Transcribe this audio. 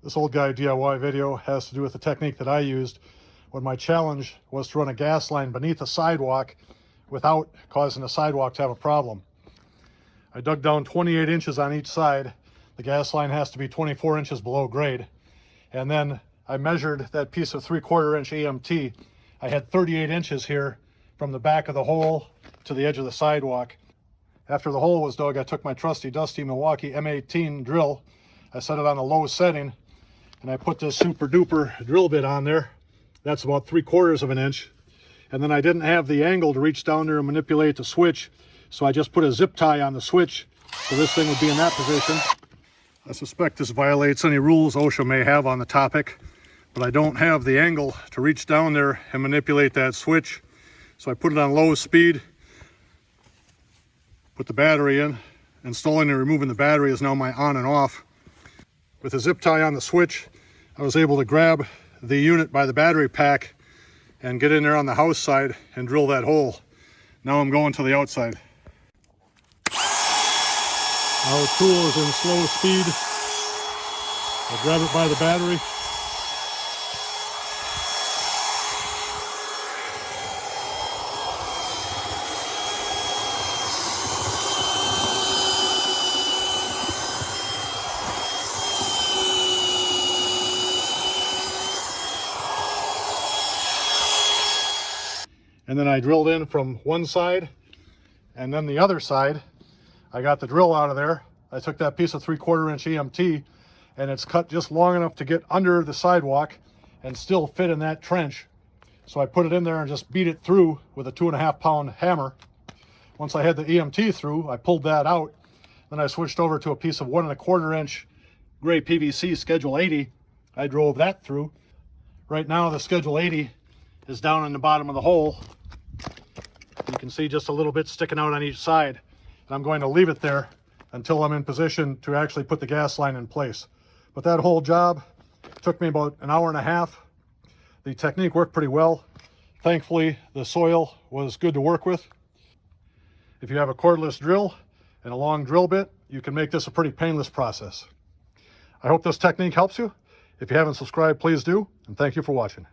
This old guy DIY video has to do with the technique that I used when my challenge was to run a gas line beneath a sidewalk without causing the sidewalk to have a problem. I dug down 28 inches on each side. The gas line has to be 24 inches below grade. And then I measured that piece of 3/4 inch EMT. I had 38 inches here from the back of the hole to the edge of the sidewalk. After the hole was dug, I took my trusty dusty Milwaukee M18 drill. I set it on a low setting, and I put this super duper drill bit on there. That's about 3/4 of an inch. And then I didn't have the angle to reach down there and manipulate the switch, so I just put a zip tie on the switch so this thing would be in that position. I suspect this violates any rules OSHA may have on the topic, but I don't have the angle to reach down there and manipulate that switch. So I put it on low speed, put the battery in. Installing and removing the battery is now my on and off. With a zip tie on the switch, I was able to grab the unit by the battery pack and get in there on the house side and drill that hole. Now I'm going to the outside. Now the tool is in slow speed. I grab it by the battery. And then I drilled in from one side and then the other side. I got the drill out of there. I took that piece of 3/4 inch EMT, and it's cut just long enough to get under the sidewalk and still fit in that trench. So I put it in there and just beat it through with a 2.5 pound hammer. Once I had the EMT through, I pulled that out. Then I switched over to a piece of 1.25 inch gray PVC Schedule 80. I drove that through. Right now the Schedule 80 is down in the bottom of the hole. You can see just a little bit sticking out on each side. And I'm going to leave it there until I'm in position to actually put the gas line in place. But that whole job took me about an hour and a half. The technique worked pretty well. Thankfully, the soil was good to work with. If you have a cordless drill and a long drill bit, you can make this a pretty painless process. I hope this technique helps you. If you haven't subscribed, please do, and thank you for watching.